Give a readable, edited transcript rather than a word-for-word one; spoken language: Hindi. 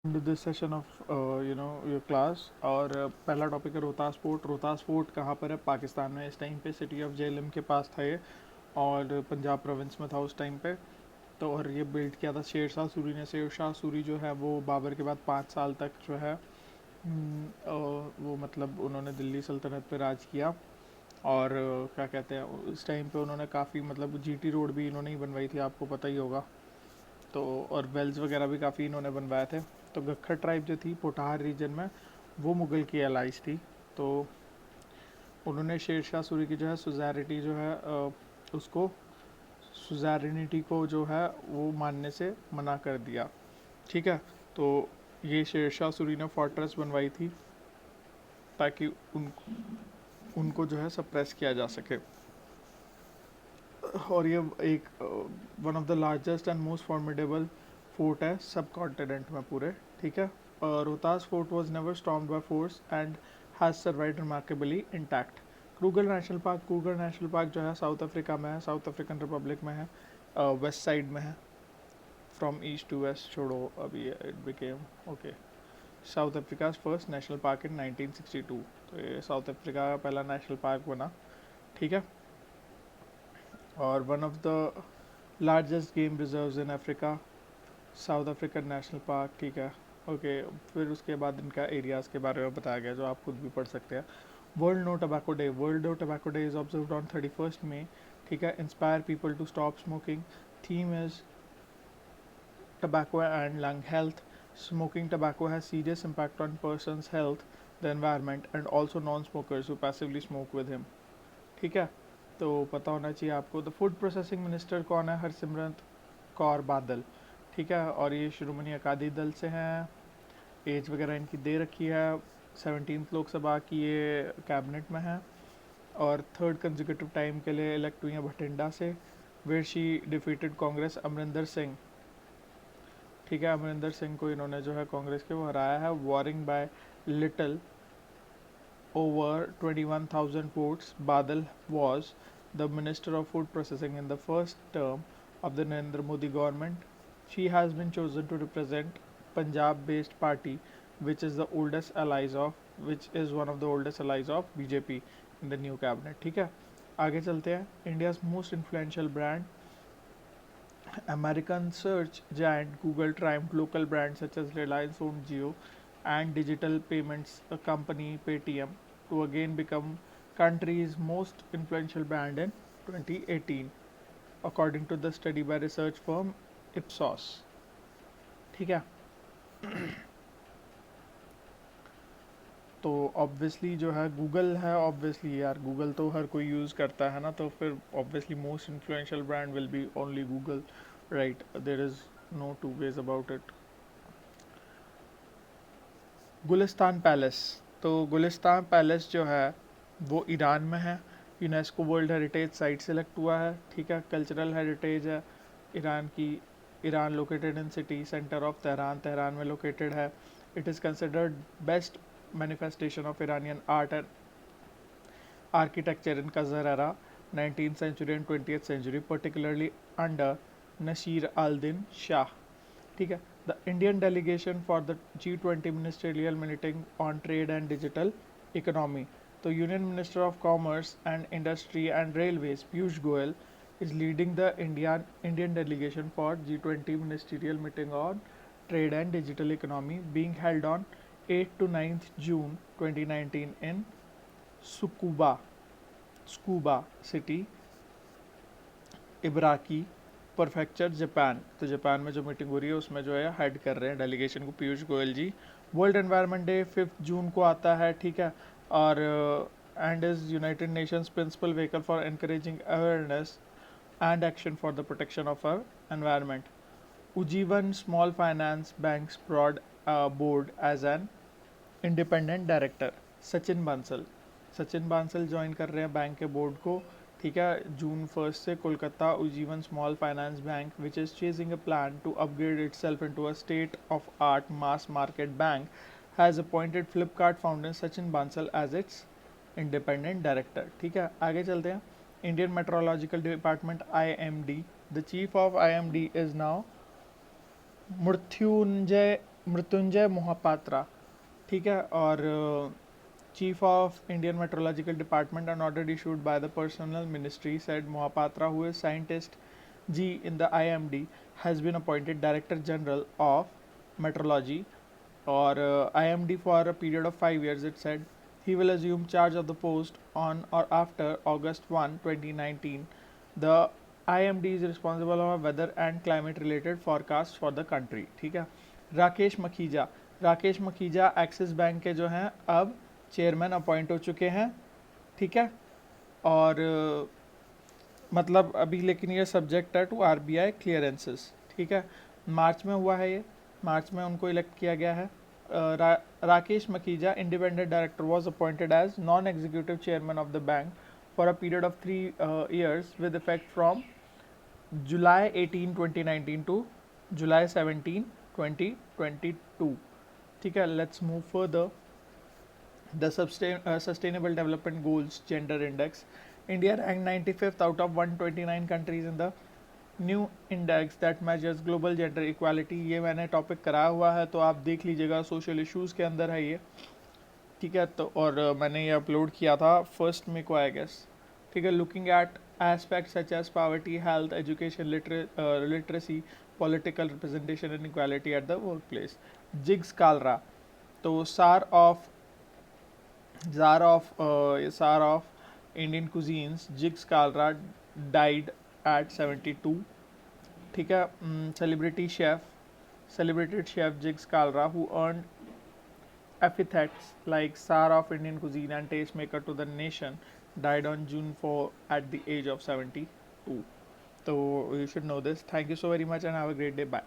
To this session of your class. और पहला टॉपिक है रोहतास फोर्ट। रोहतास फोर्ट कहाँ पर है? पाकिस्तान में। इस टाइम पे सिटी ऑफ जेलम के पास था ये, और पंजाब प्रोविंस में था उस टाइम पे। तो और ये बिल्ड किया था शेर शाह सूरी ने। शेर शाह सूरी जो है वो बाबर के बाद 5 साल तक जो है वो मतलब उन्होंने दिल्ली सल्तनत पे राज किया। और क्या कहते हैं, उस टाइम पे उन्होंने काफ़ी मतलब जीटी रोड भी इन्होंने ही बनवाई थी, आपको पता ही होगा। तो और वेल्स वगैरह भी काफ़ी इन्होंने बनवाए थे। तो गख्खर ट्राइब जो थी पोठार रीजन में, वो मुग़ल की एलाइज थी। तो उन्होंने शेर शाह सूरी की जो है सुज़ैरिटी जो है उसको सुज़ैरिनिटी को जो है वो मानने से मना कर दिया। ठीक है। तो ये शेर शाह सूरी ने फोर्ट्रेस बनवाई थी ताकि उनको जो है सप्रेस किया जा सके। और ये एक one of the largest and most formidable fort है सब कॉन्टिनेंट में पूरे। ठीक है। Rohtas fort was never stormed by force and has survived remarkably intact. Kruger national park. Kruger national park जो है साउथ अफ्रीका में है, साउथ अफ्रीकन रिपब्लिक में है, वेस्ट साइड में है। फ्रॉम ईस्ट टू वेस्ट छोड़ो, अभी it became okay south Africa's first national park इन 1962। तो ये साउथ अफ्रीका का पहला नेशनल पार्क बना। ठीक है। और one of the largest game reserves in Africa, south African national park. ठीक है। ओके। फिर उसके बाद इनका एरियाज़ के बारे में बताया गया जो आप खुद भी पढ़ सकते हैं। World no tobacco day. World no tobacco day is observed on 31 May. ठीक है। Inspire people to stop smoking. Theme is tobacco and lung health. Smoking tobacco has serious impact on person's health, the environment, and also non-smokers who passively smoke with him. ठीक है। तो पता होना चाहिए आपको। द फूड प्रोसेसिंग मिनिस्टर कौन है? हरसिमरत कौर बादल। ठीक है। और ये शिरोमणि अकाली दल से हैं। एज वगैरह इनकी दे रखी है। 17th लोकसभा की ये कैबिनेट में है। और थर्ड कंजिक्यूटिव टाइम के लिए इलेक्ट हुई हैं भटिंडा से, where she defeated Congress Amarinder Singh. ठीक है। अमरिंदर सिंह को इन्होंने जो है कांग्रेस के वो हराया है, warring bye little over 21,000 votes. Badal was the Minister of Food Processing in the first term of the Narendra Modi government. She has been chosen to represent Punjab-based party, which is the oldest allies of, which is one of the oldest allies of BJP in the new cabinet. ठीक है। आगे चलते हैं। India's most influential brand. American search giant Google triumphed local brands such as Reliance owned Jio and digital payments company Paytm to again become country's most influential brand in 2018, according to the study by research firm Ipsos. ठीक है। तो ऑब्वियसली जो है गूगल है, ऑब्वियसली यार गूगल तो हर कोई यूज़ करता है ना, तो फिर obviously most influential brand will be only Google, right? There is no two ways about it. Golestan palace. तो गुलिस्तान पैलेस जो है वो ईरान में है। UNESCO world heritage site select हुआ है। ठीक है। कल्चरल हेरिटेज है ईरान की। Iran located in city centre of Tehran, Tehran में लोकेटेड है। It is considered best manifestation of Iranian art and architecture in Khazar era, 19th century and 20th century, particularly under Nasir al-Din Shah. ठीक है। The Indian delegation for the G20 ministerial meeting on trade and digital economy. The Union Minister of Commerce and Industry and Railways, Piyush Goyal, is leading the Indian delegation for G20 ministerial meeting on trade and digital economy being held on 8 to 9th June 2019 in Tsukuba city, Ibaraki prefecture, Japan. तो जापान में जो मीटिंग हो रही है उसमें जो है हेड कर रहे हैं डेलीगेशन को Piyush Goyal ji. World environment day 5 जून को आता है। ठीक है। और and is United Nations principal vehicle for encouraging awareness and action for the protection of our environment. Ujjivan small finance banks board as an independent director. Sachin Bansal join कर रहे हैं बैंक के बोर्ड को। ठीक है। जून 1 से Kolkata Ujjivan small finance bank which is chasing a plan to upgrade itself into a state of art mass market bank has appointed Flipkart founder Sachin Bansal as its independent director. ठीक है। आगे चलते हैं। Indian metrological department IMD, the chief of IMD is now Mrityunjay Mrityunjay Mohapatra, ठीक है, और Chief of Indian Meteorological Department, an order issued by the Personnel Ministry, said Mohapatra, who is scientist G in the IMD, has been appointed Director General of Meteorology or IMD for a period of 5 years. It said he will assume charge of the post on or after August 1, 2019. The IMD is responsible for weather and climate related forecasts for the country. ठीक है. राकेश मखीजा एक्सिस बैंक के जो हैं अब चेयरमैन अपॉइंट हो चुके हैं, ठीक है, और मतलब अभी लेकिन ये सब्जेक्ट है टू आरबीआई क्लियरेंसेस, ठीक है. मार्च में हुआ है ये, मार्च में उनको इलेक्ट किया गया है. Rakesh Makhija independent director was appointed as non executive chairman of the bank for a period of 3 years with effect from July 18 2019 to July 17 2022. ठीक है, let's move further. The Sustainable Development Goals Gender Index. India ranked 95th out of 129 countries in the new index that measures global gender equality. ये मैंने टॉपिक कराया हुआ है तो आप देख लीजिएगा, सोशल इश्यूज़ के अंदर है ये, ठीक है. तो और मैंने ये अपलोड किया था 1 मई को आई गेस, ठीक है. Looking at aspect such as poverty, health, education, literacy, political representation and equality at the work place. Jiggs Kalra, तो Tsar of Indian cuisines, Jigs Kalra, died at 72. ठीक है. Celebrated chef Jigs Kalra, who earned epithets like Tsar of Indian cuisine and tastemaker to the nation, died on June 4 at the age of 72. So you should know this. Thank you so very much and have a great day. Bye.